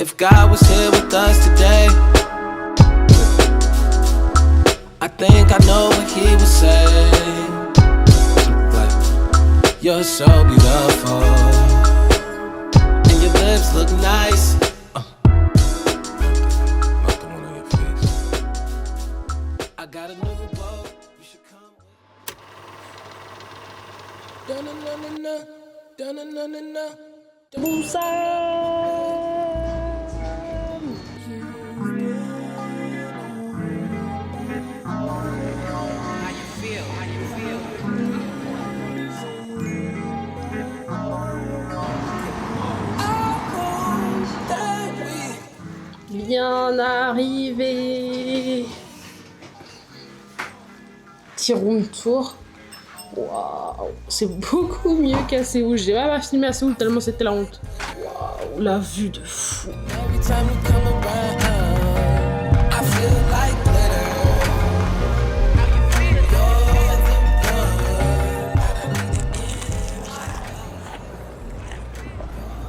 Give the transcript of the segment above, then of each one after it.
If God was here with us today, I think I know what he would say. Like, you're so beautiful, and your lips look nice. Not the one on your face. I got a new boat, you should come. Da-na-na-na-na, da-na-na-na-na. Bien arrivé. Petit room tour. Waouh, c'est beaucoup mieux qu'à Séoul. J'ai pas filmé à Séoul tellement c'était la honte. Waouh, la vue de fou.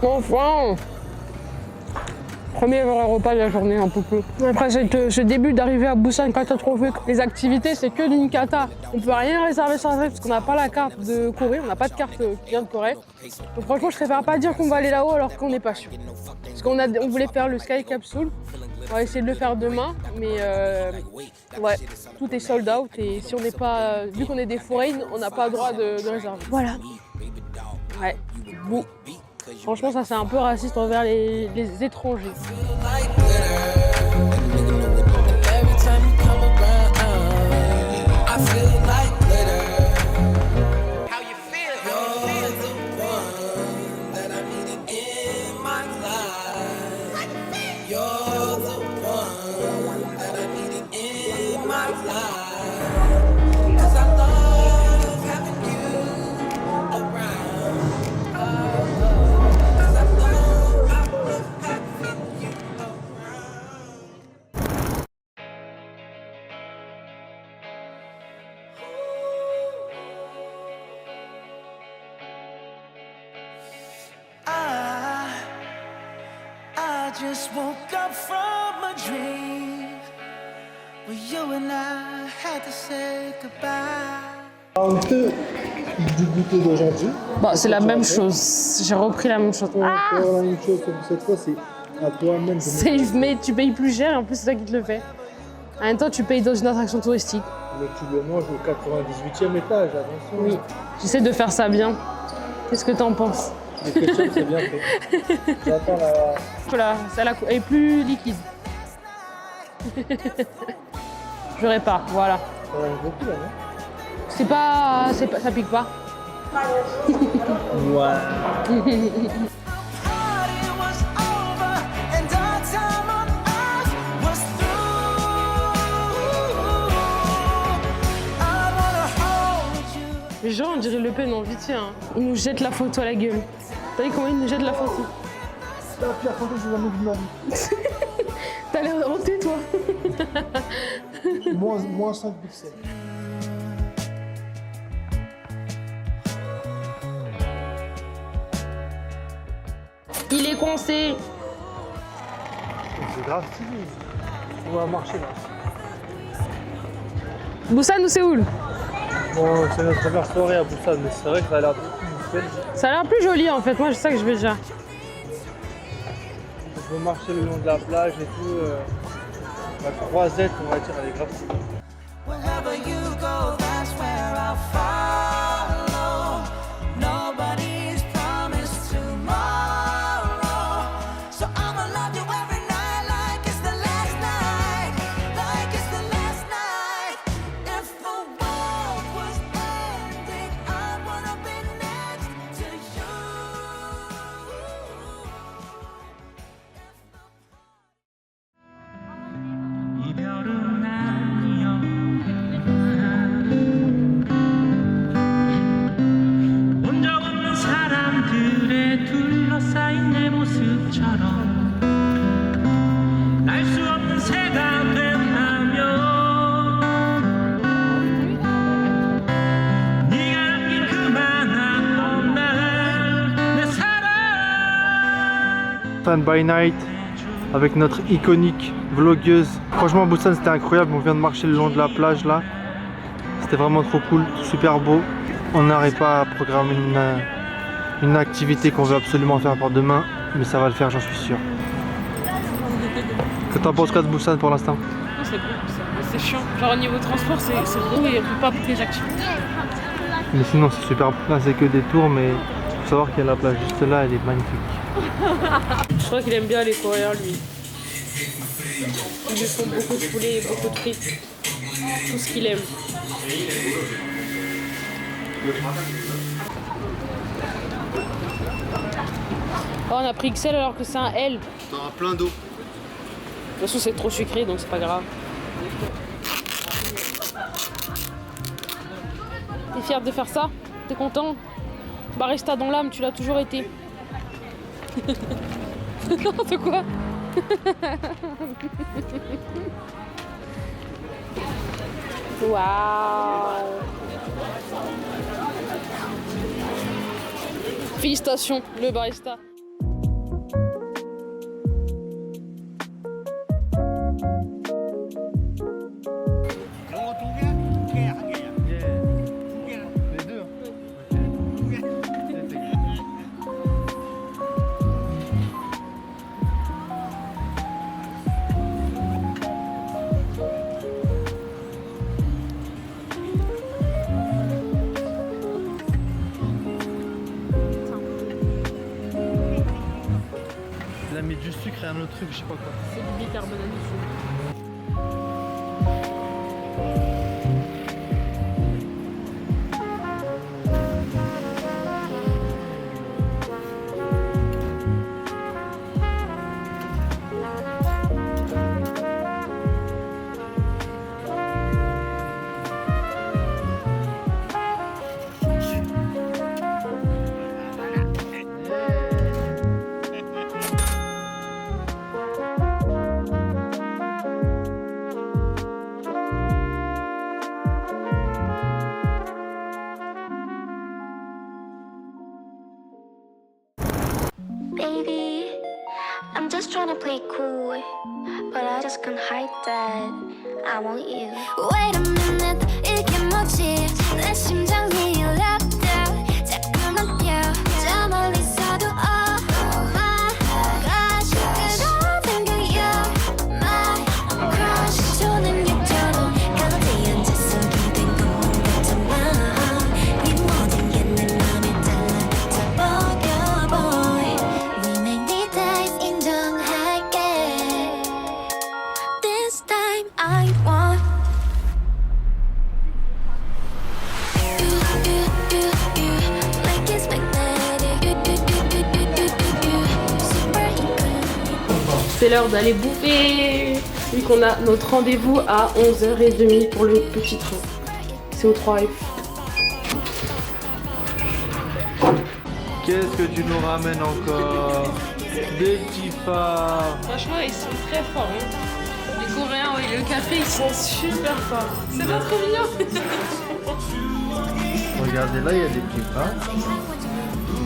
Enfin, premier vrai repas de la journée, un peu plus. Après ce début d'arriver à Busan catastrophique, les activités c'est que d'une cata. On peut rien réserver sur Internet parce qu'on n'a pas la carte de Corée, on n'a pas de carte qui vient de Corée. Donc franchement je préfère pas dire qu'on va aller là-haut alors qu'on n'est pas sûr. Parce on voulait faire le Sky Capsule, on va essayer de le faire demain, mais ouais, tout est sold out et si on n'est pas, vu qu'on est des foraines, on n'a pas le droit de réserver. Voilà. Ouais, bon. Franchement, ça c'est un peu raciste envers les étrangers. I just woke up from a dream where you and I had to say goodbye. Du goûter d'aujourd'hui. Bon, c'est la même chose. J'ai repris la même chose. Ah, la même chose, comme cette fois, c'est à toi-même. Safe, mais tu payes plus cher et en plus c'est toi qui te le fais. En même temps, tu payes dans une attraction touristique. Mais tu le manges au 98e étage, attention. Oui, j'essaie de faire ça bien. Qu'est-ce que t'en penses? Le ketchup, c'est bien fait. J'attends la... Voilà, ça est plus liquide. Je répare, voilà. Ça va beaucoup là, non? Ça pique pas. Ouais. Les gens, on dirait Le Pen en vite fait, hein. Ils nous jettent la photo à la gueule. T'as vu comment ils nous jettent la photo? C'est la pire photo que j'ai jamais vue de ma vie. T'as l'air honté, toi. moins 5 pixels. Il est coincé. C'est grave stylé. On va marcher là. Busan ou Séoul? Bon, c'est notre première soirée à Busan, mais c'est vrai que ça a l'air beaucoup plus belle. Ça a l'air plus joli en fait, moi c'est ça que je vais déjà. On peut marcher le long de la plage et tout. La croisette, on va dire, elle est grave stylée. Wherever you go, that's where I'll follow. Nobody's promised tomorrow, so I'ma love you every night like it's the last night, like it's the last night. If the world was ending, I wanna be next to you. 이별은 아니여 본 적 없는 사람들에 둘러싸인 내 모습처럼 날 수 없는 새가 된다면 네가 남긴 그만한 날 내 사랑 Fun by night. avec notre iconique vlogueuse. Franchement Busan c'était incroyable, on vient de marcher le long de la plage là. C'était vraiment trop cool, super beau. On n'arrive pas à programmer une activité qu'on veut absolument faire pour demain, mais ça va le faire, j'en suis sûr. Que t'en penses quoi de Busan pour l'instant? C'est beau, c'est chiant. Genre au niveau transport, c'est beau et on peut pas beaucoup les activités. Mais sinon c'est super beau. Là c'est que des tours, mais faut savoir qu'il y a la plage juste là, elle est magnifique. Je crois qu'il aime bien les Coréens lui. Ils lui font beaucoup de poulet et beaucoup de frites. Tout ce qu'il aime. Oh, on a pris XL alors que c'est un L. T'en as plein d'eau. De toute façon c'est trop sucré donc c'est pas grave. T'es fier de faire ça? T'es content? Barista dans l'âme, tu l'as toujours été. N'importe quoi. Waouh. Félicitations, le barista. Les deux. Il a mis du sucre et un autre truc, je sais pas quoi. C'est du bicarbonate de soude. Baby, I'm just trying to play cool, but I just can't hide that I want you. Wait a minute, 이게 뭐지? 내 심장이 랩다 자꾸만 뛰어 저 멀리서도 oh my gosh 그런 게 you're my crush 조는 것처럼 가운데 앉아서 기댄 것만 같잖아 네 모든 게 내 맘에 달라붙어 보여 boy We make the days 인정할게 This time I want like it's magnetic super equal C'est l'heure d'aller bouffer. Vu qu'on a notre rendez-vous à 11h30 pour le petit train. C'est au 3F. Qu'est-ce que tu nous ramènes encore? Des petits phares. Franchement, ils sont très forts. Hein. Les Coréens, oui, le café, ils sont super forts. C'est pas trop mignon. Regardez là, il y a des petits phares.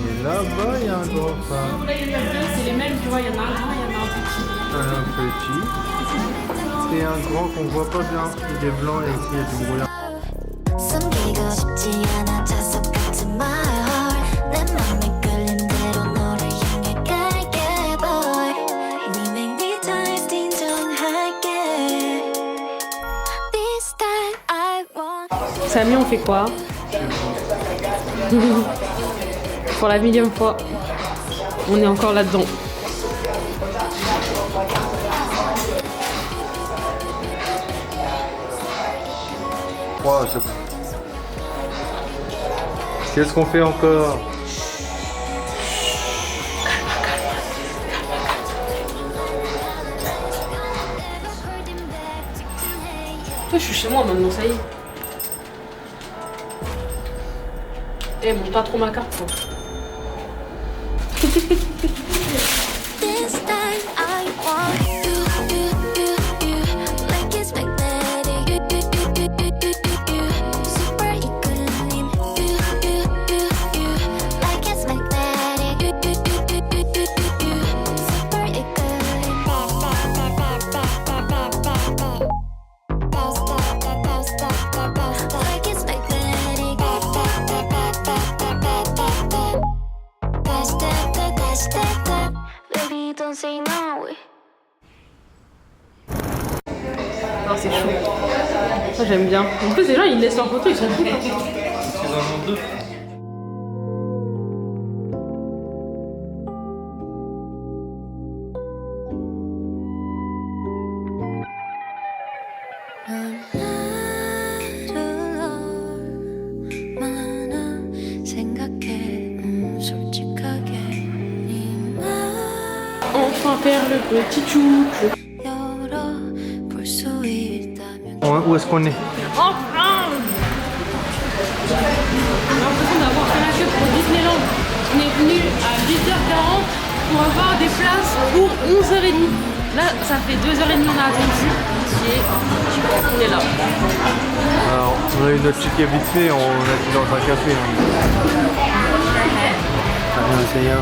Et là-bas, il y a un gros phare. Là, il y en a deux, c'est les mêmes, tu vois. Il y en a un grand, il y en a un petit. Un petit. Et un grand qu'on voit pas bien. Il est blanc et ici, il y a du brouillard. 숨기고 싶지 않아 자석 같은 my heart 내 맘에 끌린 대로 너를 향해 갈게 boy We make the times 인정할게 This time I want Samy, on fait quoi? Pour la millième fois, on est encore là-dedans. Wow, qu'est-ce qu'on fait encore? Toi, je suis chez moi maintenant, ça y est. Eh, monte pas trop ma carte, quoi. This time I want you like it's magnetic super equilibrium like it's magnetic super equilibrium don't say no. Non, c'est chaud. Ça, j'aime bien. En plus, les gens, ils laissent leurs photos, ils sont fous. Ils en ont deux. Enfin faire le petit chouchou. Où est-ce qu'on est? Enfin! J'ai l'impression d'avoir fait la queue pour Disneyland. On est venu à 8h40 pour avoir des places pour 11h30. Là, ça fait 2h30 on a attendu. On est là. Alors, on a eu notre ticket vite fait, on a été dans un café. Allez, essayer.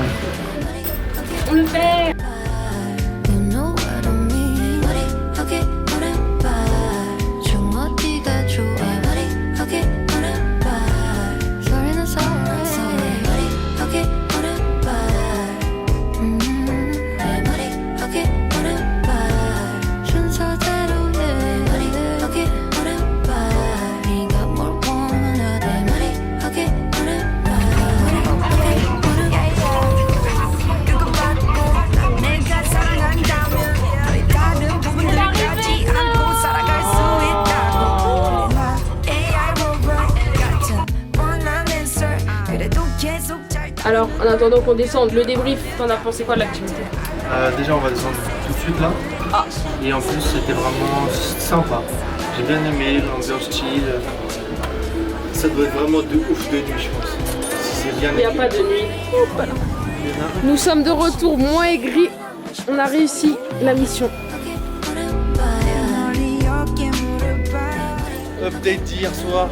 On le fait! Alors, en attendant qu'on descende, le débrief, t'en as pensé quoi de l'activité? Déjà, on va descendre tout de suite là. Ah. Et en plus, c'était vraiment sympa. J'ai bien aimé l'ambiance chill. Ça doit être vraiment de ouf de nuit, je pense. Si c'est bien Il n'y a pas de nuit. Oh, voilà. Nous sommes de retour, moi et Gris. On a réussi la mission. Update d'hier soir.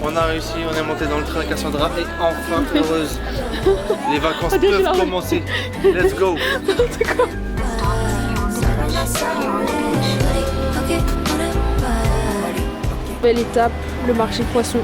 On a réussi, on est monté dans le train Cassandra et enfin heureuse. Les vacances peuvent commencer. Let's go. Belle étape, le marché poisson.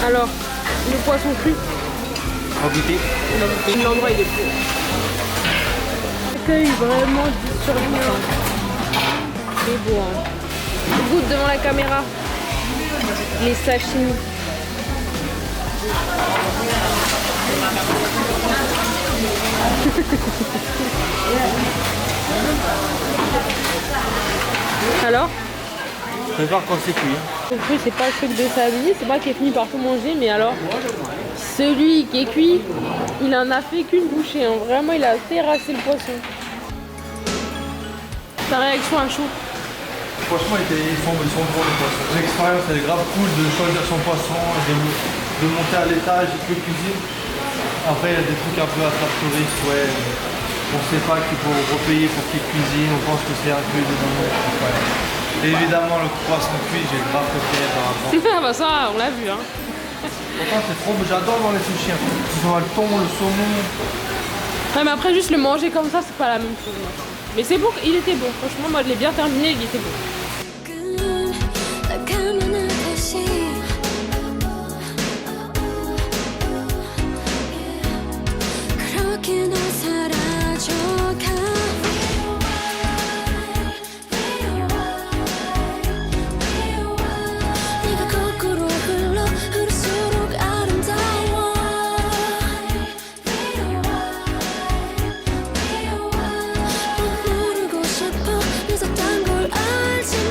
Alors, le poisson cru. On va goûter. L'endroit il est beau. Accueil vraiment du survivant. C'est beau hein. On goûte devant la caméra. Les sashimi. Alors? Prépare quand c'est cuit. Le fruit c'est pas le truc de Sabine, c'est pas qu'il est fini par tout manger, mais alors celui qui est cuit, il en a fait qu'une bouchée, hein. Vraiment il a terrassé le poisson. Ta réaction à chaud? Franchement, ils sont bons les poissons. L'expérience elle est grave cool de choisir son poisson, de monter à l'étage et de cuisiner. Après, il y a des trucs un peu à faire touriste, ouais. On sait pas qu'il faut repayer pour qu'il cuisine, on pense que c'est inclus dedans. Ouais. Et évidemment, le poisson cuit, j'ai grave préféré par rapport. Ah bah ça, on l'a vu hein. Pourtant, c'est trop beau, j'adore dans les sushis. Ils ont le thon, le saumon. Ouais, mais après, juste le manger comme ça, c'est pas la même chose. Moi. Mais c'est bon, il était bon. Franchement, moi, je l'ai bien terminé, il était bon. 모르고 싶어 늦었단 걸 알지만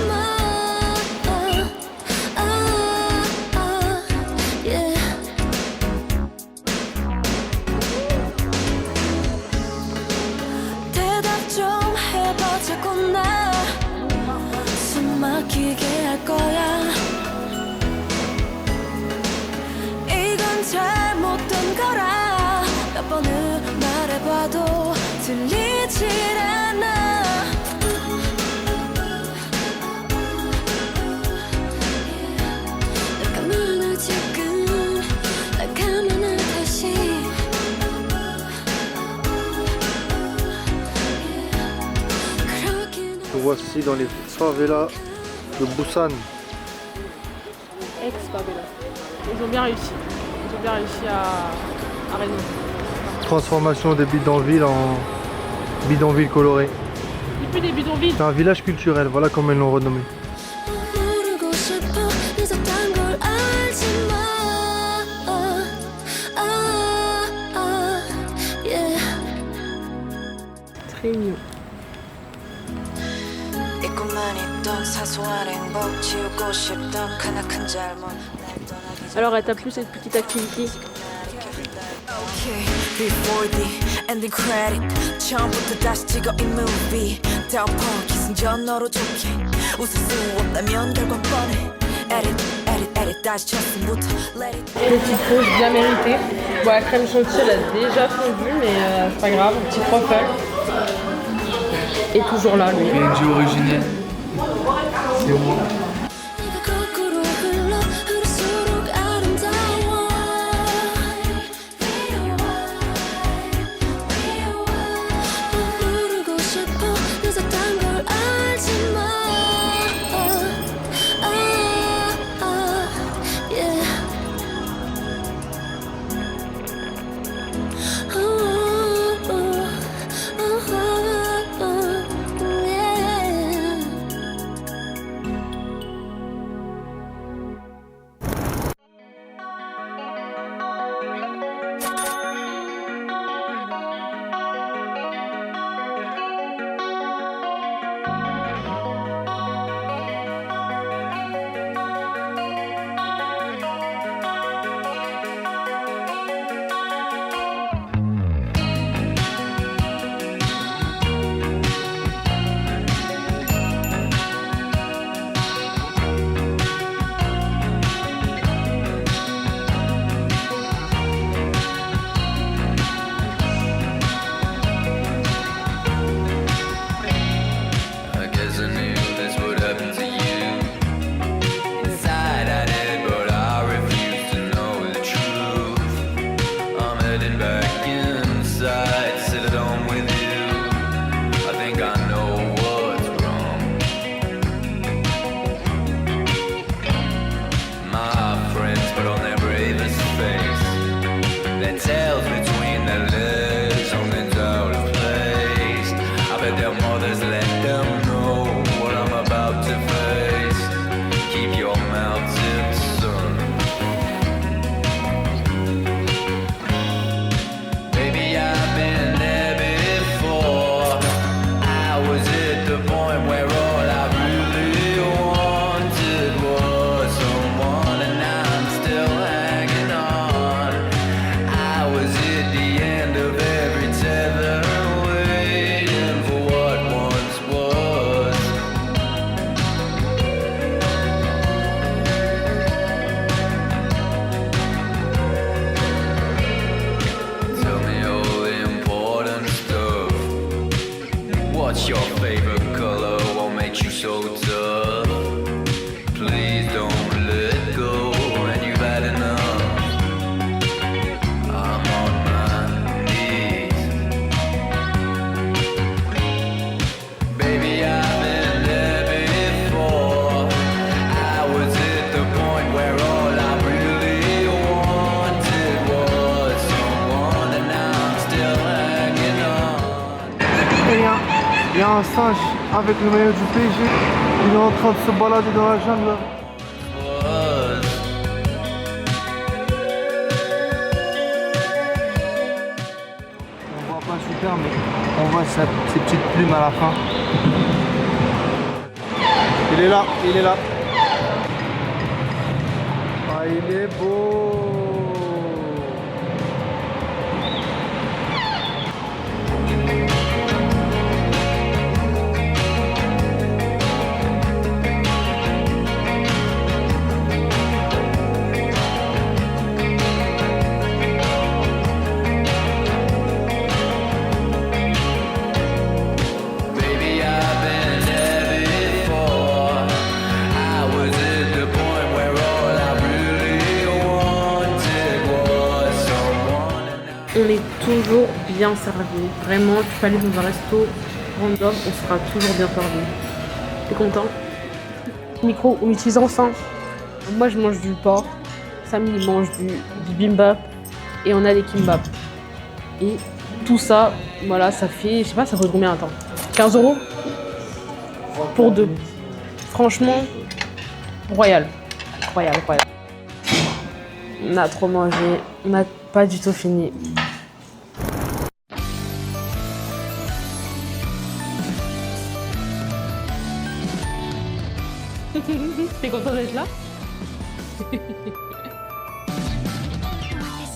voici dans les favelas de Busan. Ex-favela. Ils ont bien réussi. Ils ont bien réussi à rénover. Transformation des bidonvilles en bidonvilles colorés. Et puis des bidonvilles. C'est un village culturel, voilà comment ils l'ont renommé. 모르고 싶어 늦었단 걸 알지만 yeah. Très mignon. 잊고만 있던 사소한 행복 지우고 싶던 크나큰 잘못 날 떠나기 Alors, elle t'a plu cette petite activité? Okay, before the ending credit 처음부터 다시 찍어 이 movie 덮어 기승전 너로 좋게 웃을 수 없다면 결과는 뻔해 edit 다시 첫승부터 let it Petite pause bien méritée. Bon, la crème chantilly, elle a déjà fondu, mais c'est pas grave. Petit truffle. Et toujours là, lui. PNG originel. C'est moi. 네가 거꾸로 흘러 흐를수록 아름다워 모르고 싶어 늦었단 걸 알지만 yeah. Yeah. I guess I knew this would happen to you. Inside I did, but I refused to know the truth. I'm heading back inside, sit alone with you. I think I know what's wrong. My friends put on their bravest face. Their tails between their legs, something's out of place. I bet their mothers let them know what I'm about to face. Keep your mouths in the sun. Baby, I've been there before. I was at the point where all I really wanted was someone, and I'm still hanging on. I was at the end of every tether, waiting for what once was. Tell me all the important stuff. What's your favorite color? What makes you so tough? Please don't let go when you've had enough. I'm on my knees. Baby, I've been there before. I was at the point where all I really wanted was someone, and I'm still hanging on. Il y a un singe avec le maillot du PSG. Il est en train de se balader dans la jungle. Là. Was. On voit pas super, mais on voit ses petites plumes à la fin. Il est là, il est là. Ah, il est beau. Baby, I've been there before. I was at the point where all I really wanted was someone. On est toujours bien servi. Vraiment, tu peux aller dans un resto random, on sera toujours bien servi. T'es content? Micro, on utilise enfin. Moi, je mange du porc. Samy, il mange du bibimbap. Et on a des kimbap. Et tout ça, voilà, ça fait, je sais pas, ça coûte combien, attends, 15 € pour deux. Franchement, royal. Royal. On a trop mangé, on n'a pas du tout fini. T'es content d'être là?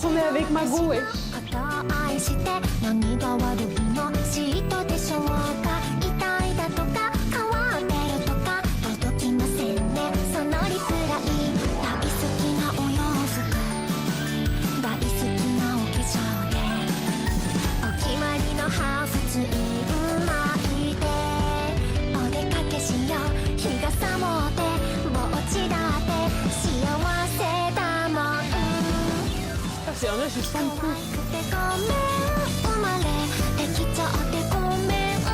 On est avec Mago, ouais. 愛して何が悪いの嫉妬でしょうか痛いだとか変わってるとか届きませんねそのリプライ大好きなお洋服大好きなお化粧でお決まりのハーフツイン巻いてお出かけしよう日がさもってぼっちだって幸せだもん C'est un âge, je sens le coup. 生まれてきちゃってごめんあ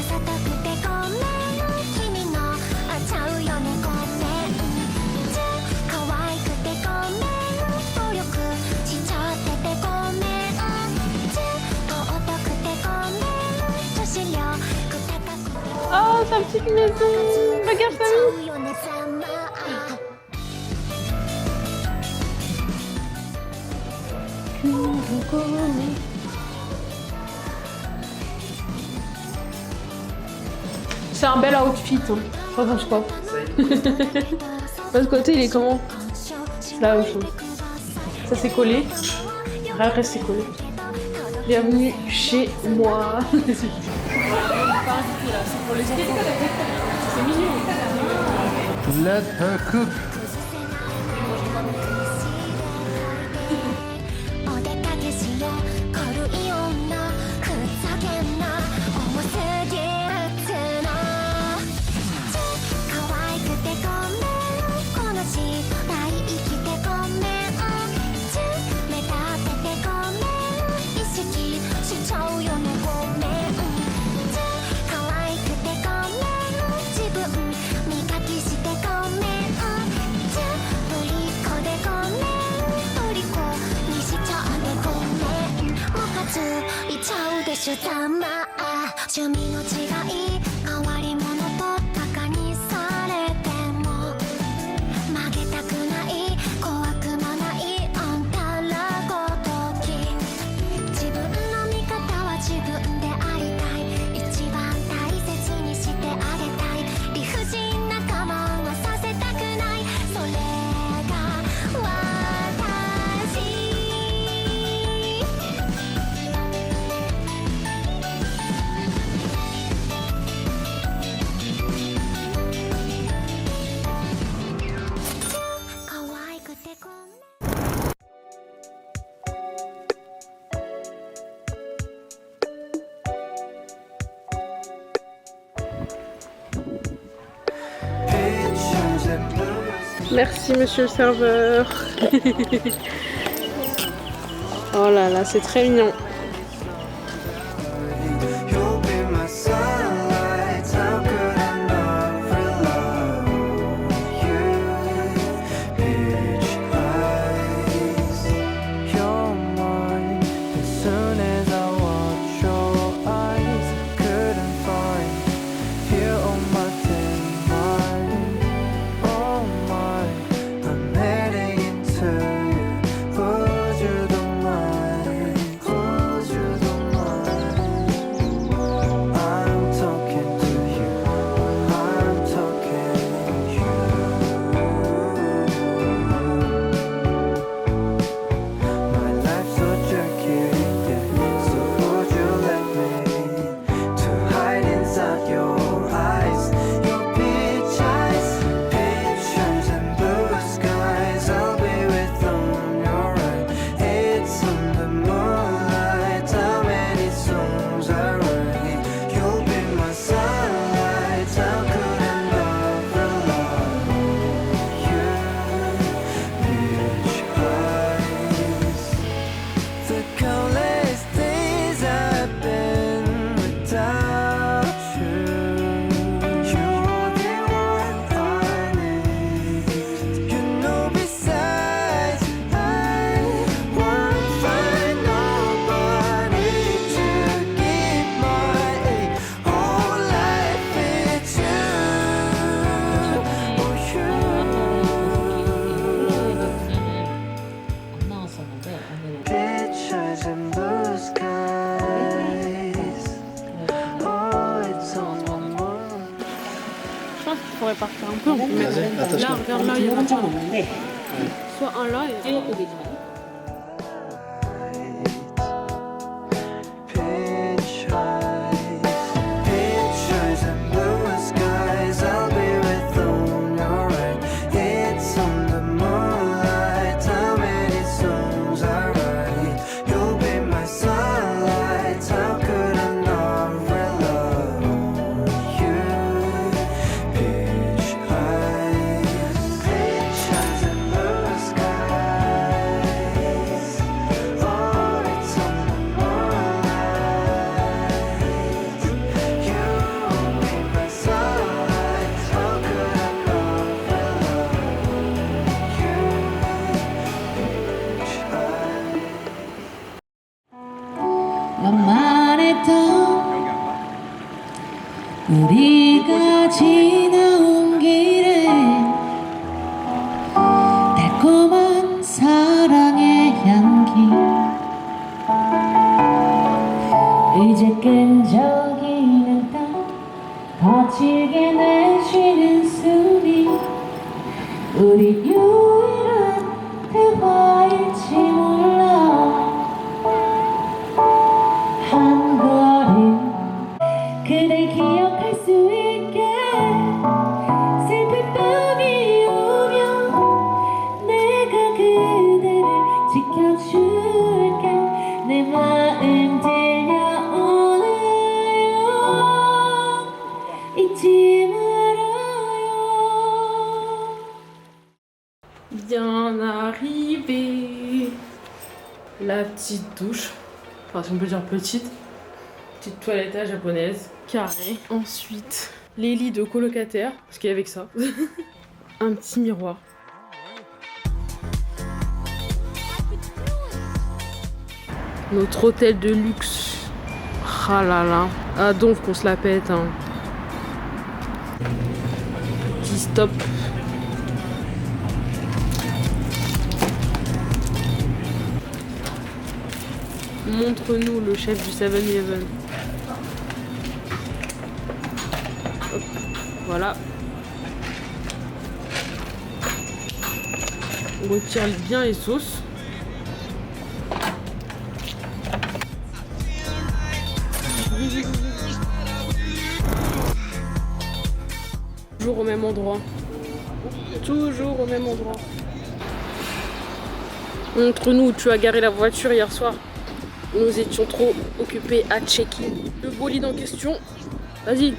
ざたくてごめん君のちゃうよねごめん可愛くてごめん努力しちゃっててごめん尊くてごめん女子力高くて Oh, sa petite maison. Regarde, Samy. ちゃうよねざま C'est un bel outfit, hein. T'en penses quoi? L'autre côté, il est comment? Là, au chaud. Ça, c'est collé. Reste, c'est collé. Bienvenue chez moi. C'est pour les enfants. C'est mignon. Let her cook. お出かけしよう軽い女ふざけんな重すぎるつの可愛くてごめんこの時代生きてごめん目立っててごめん意識しちゃうよねごめん可愛くてごめん自分磨きしてごめんぶりっ子でごめんぶりっ子にしちゃってごめんムカついちゃうでしょざま趣味の違い変わり者とバカにされても曲げたくない怖くもないあんたらごとき自分の味方は自分でありたい一番大切にしてあげたい理不尽な我慢はさせたくないそれが私可愛くてごめん Merci, monsieur le serveur. Oh là là, c'est très mignon. You'll be my sunlight. How could I not rely on you? Peach eyes, you're mine. As soon as I watch your eyes, couldn't find here on my timeline. Oh my, I'm heading into you. Would you don't mind? Là, regarde là, il y en a pas. Soit un là et un là. Pictures and blue skies, I'll be with on your right. It's on the moonlight, how many songs I write. You'll be my sunlight, how could I not rely on you? Pitch high, pictures and blue skies. Oh, it's on the moonlight. You will be my sunlight, how could I not rely on you? Pitch high. 너만 했던 우리가 지나온 길에 달콤한 사랑의 향기 이제 끈적이는 땀 거칠게 내쉬는 숨이 우리 유일한 대화일지 몰라 한 걸음 그댈 기억할 수 있게 슬픈 밤이 오면 내가 그대를 지켜줄게 내 마음 들려오나요 잊지 말아요 Bien arrivé. La petite douche. Enfin, si on peut dire petite. Petite toilette à japonaise. Carré. Ensuite, les lits de colocataires. Parce qu'il y avait que ça. Un petit miroir. Notre hôtel de luxe. Ah là là. Ah donc qu'on se la pète. Hein. Petit stop. Montre-nous le chef du 7-Eleven. Hop, voilà. On retire bien les sauces. Toujours au même endroit. Toujours au même endroit. Montre-nous où tu as garé la voiture hier soir. Nous étions trop occupés à checker le bolide en question. Vas-y,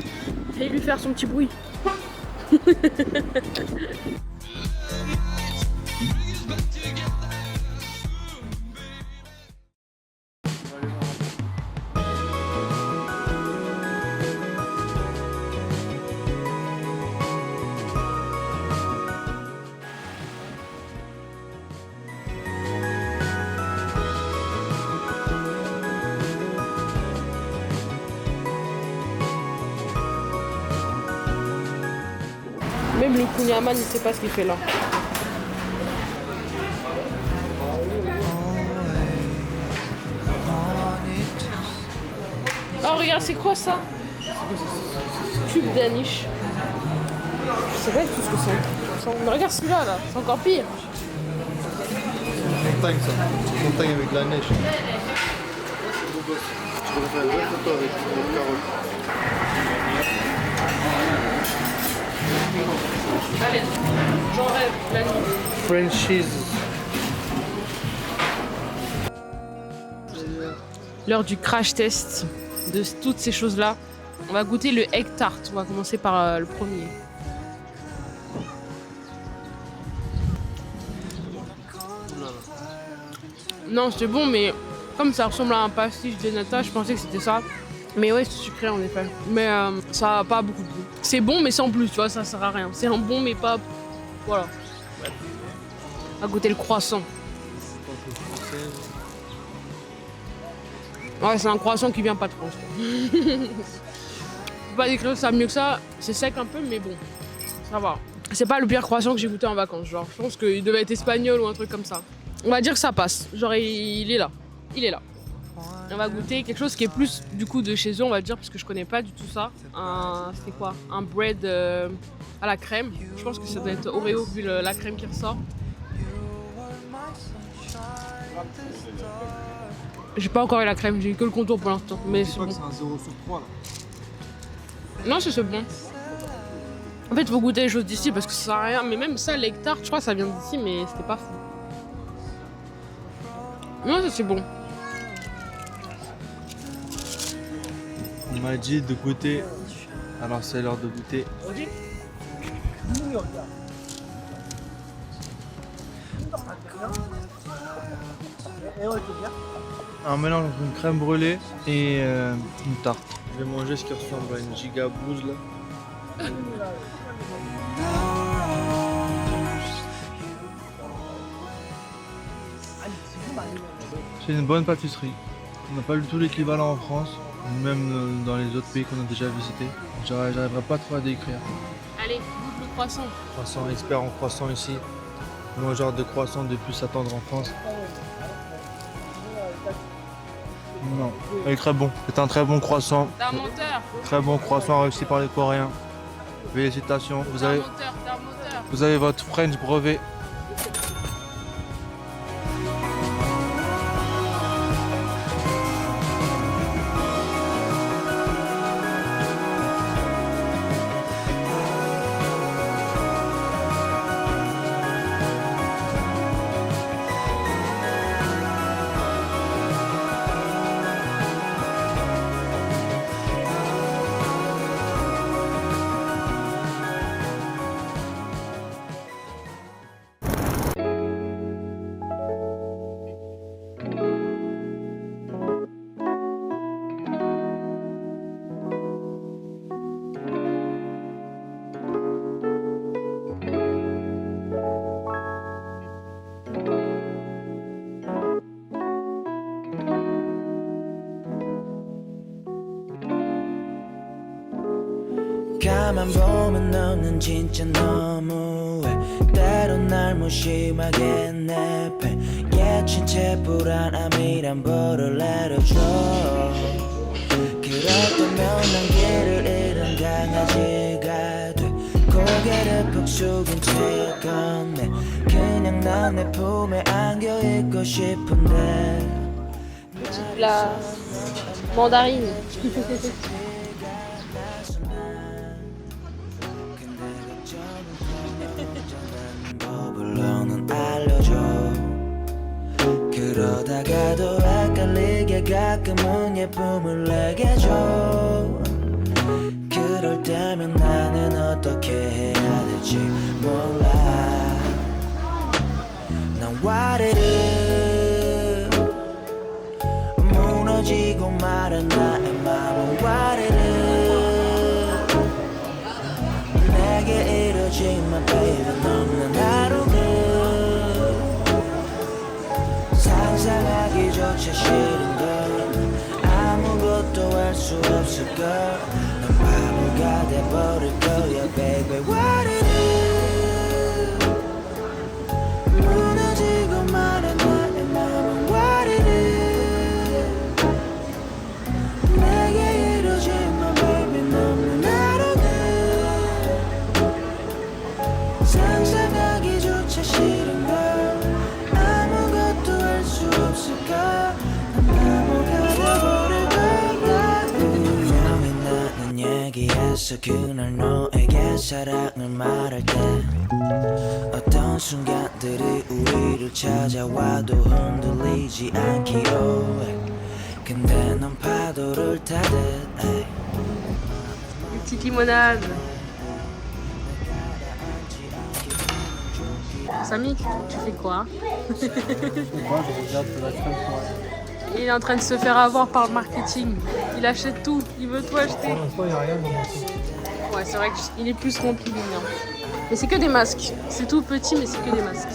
fais lui faire son petit bruit. Même le Kunyaman, il sait pas ce qu'il fait là. Oh regarde, c'est quoi ça? Cube d'aniche. Je sais pas du tout ce que c'est. Mais regarde celui-là là, c'est encore pire. Montagne ça. Montagne avec de la neige. Tu pourrais faire une vraie photo avec Carole. Allez, j'en rêve la nuit. French cheese. L'heure du crash test de toutes ces choses-là. On va goûter le egg tart. On va commencer par le premier. Non, c'est bon, mais comme ça ressemble à un pastis de nata, je pensais que c'était ça. Mais ouais, c'est sucré en effet. Mais ça a pas beaucoup de goût. C'est bon, mais sans plus, tu vois, ça sert à rien. C'est un bon, mais pas. Voilà. On va goûter le croissant. Ouais, c'est un croissant qui vient pas de France. Je peux pas décrire ça mieux que ça. C'est sec un peu, mais bon, ça va. C'est pas le pire croissant que j'ai goûté en vacances. Genre, je pense qu'il devait être espagnol ou un truc comme ça. On va dire que ça passe. Genre, il est là. Il est là. On va goûter quelque chose qui est plus du coup de chez eux, on va dire, parce que je connais pas du tout ça. C'était quoi? Un bread à la crème. Je pense que ça doit être Oreo vu la crème qui ressort. J'ai pas encore eu la crème, j'ai eu que le contour pour l'instant. Mais c'est bon. C'est un 0 sur 3 là. Non, c'est bon. En fait, il faut goûter les choses d'ici parce que ça sert à rien. Mais même ça, l'egg tart, je crois que ça vient d'ici, mais c'était pas fou. Non, ça c'est bon. On m'a dit de goûter. Alors c'est l'heure de goûter. Un mélange entre une crème brûlée et une tarte. Je vais manger ce qui ressemble à une giga bouse là. C'est une bonne pâtisserie. On n'a pas du tout l'équivalent en France, même dans les autres pays qu'on a déjà visités. J'arriverai pas trop à décrire. Allez, goûte le croissant. Croissant, expert en croissant ici. Moi, genre de croissant de plus attendre en France. Non, il est très bon. C'est un très bon croissant. T'es un menteur. Très bon croissant réussi par les Coréens. Félicitations. T'es un menteur, t'es un menteur. Vous avez votre French brevet. 가만 보면 너는 진짜 너무해 때론 날 무심하게 내패 예친 채 불안함이란 벌을 내려줘 그럴 때면 난 길을 잃은 강아지가 돼 고개를 푹 숙인 채 건네 그냥 난 내 품에 안겨 있고 싶은데 La mandarine. 법을 너는 알려줘 그러다가도 헷갈리게 가끔은 예쁨을 내게 줘 그럴 때면 나는 어떻게 해야 될지 몰라 난 와르르 무너지고 말은 나의 맘은 와르르 내게 이뤄지만 baby 넘는 하루는 상상하기조차 싫은 걸 아무것도 할 수 없을 걸 난 바보가 돼버릴 거야 baby 와르르 무너지고 말은 나의 맘은 와르르 내게 이뤄지만 baby 넘는 하루는 상상하기조차 싫은 걸 아무것도 할 수 없을까 난 바보가 돼버릴 거야 분명히 나는 얘기했어 그날 너에게 사랑을 말할 때 어떤 순간들이 우리를 찾아와도 흔들리지 않기로 해 근데 넌 파도를 타듯 에이. Une petite limonade. Samy, tu fais quoi? Moi, je regarde de la crème Il est en train de se faire avoir par le marketing. Il achète tout, il veut tout acheter. Pour l'instant, il n'y a rien dans mon sac. Ouais, c'est vrai qu'il est plus rempli, le mien. Mais c'est que des masques. C'est tout petit, mais c'est que des masques.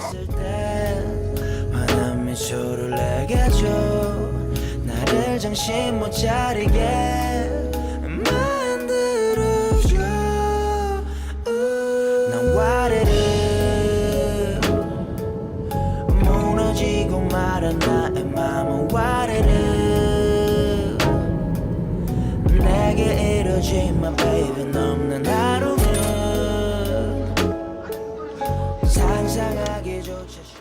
있을 때 환한 미소를 내게 줘 나를 정신 못 차리게 만들어줘 난 와르르 무너지고 말아 나의 맘은 와르르 이루어진 my baby 넘는 하루는 상상하기조차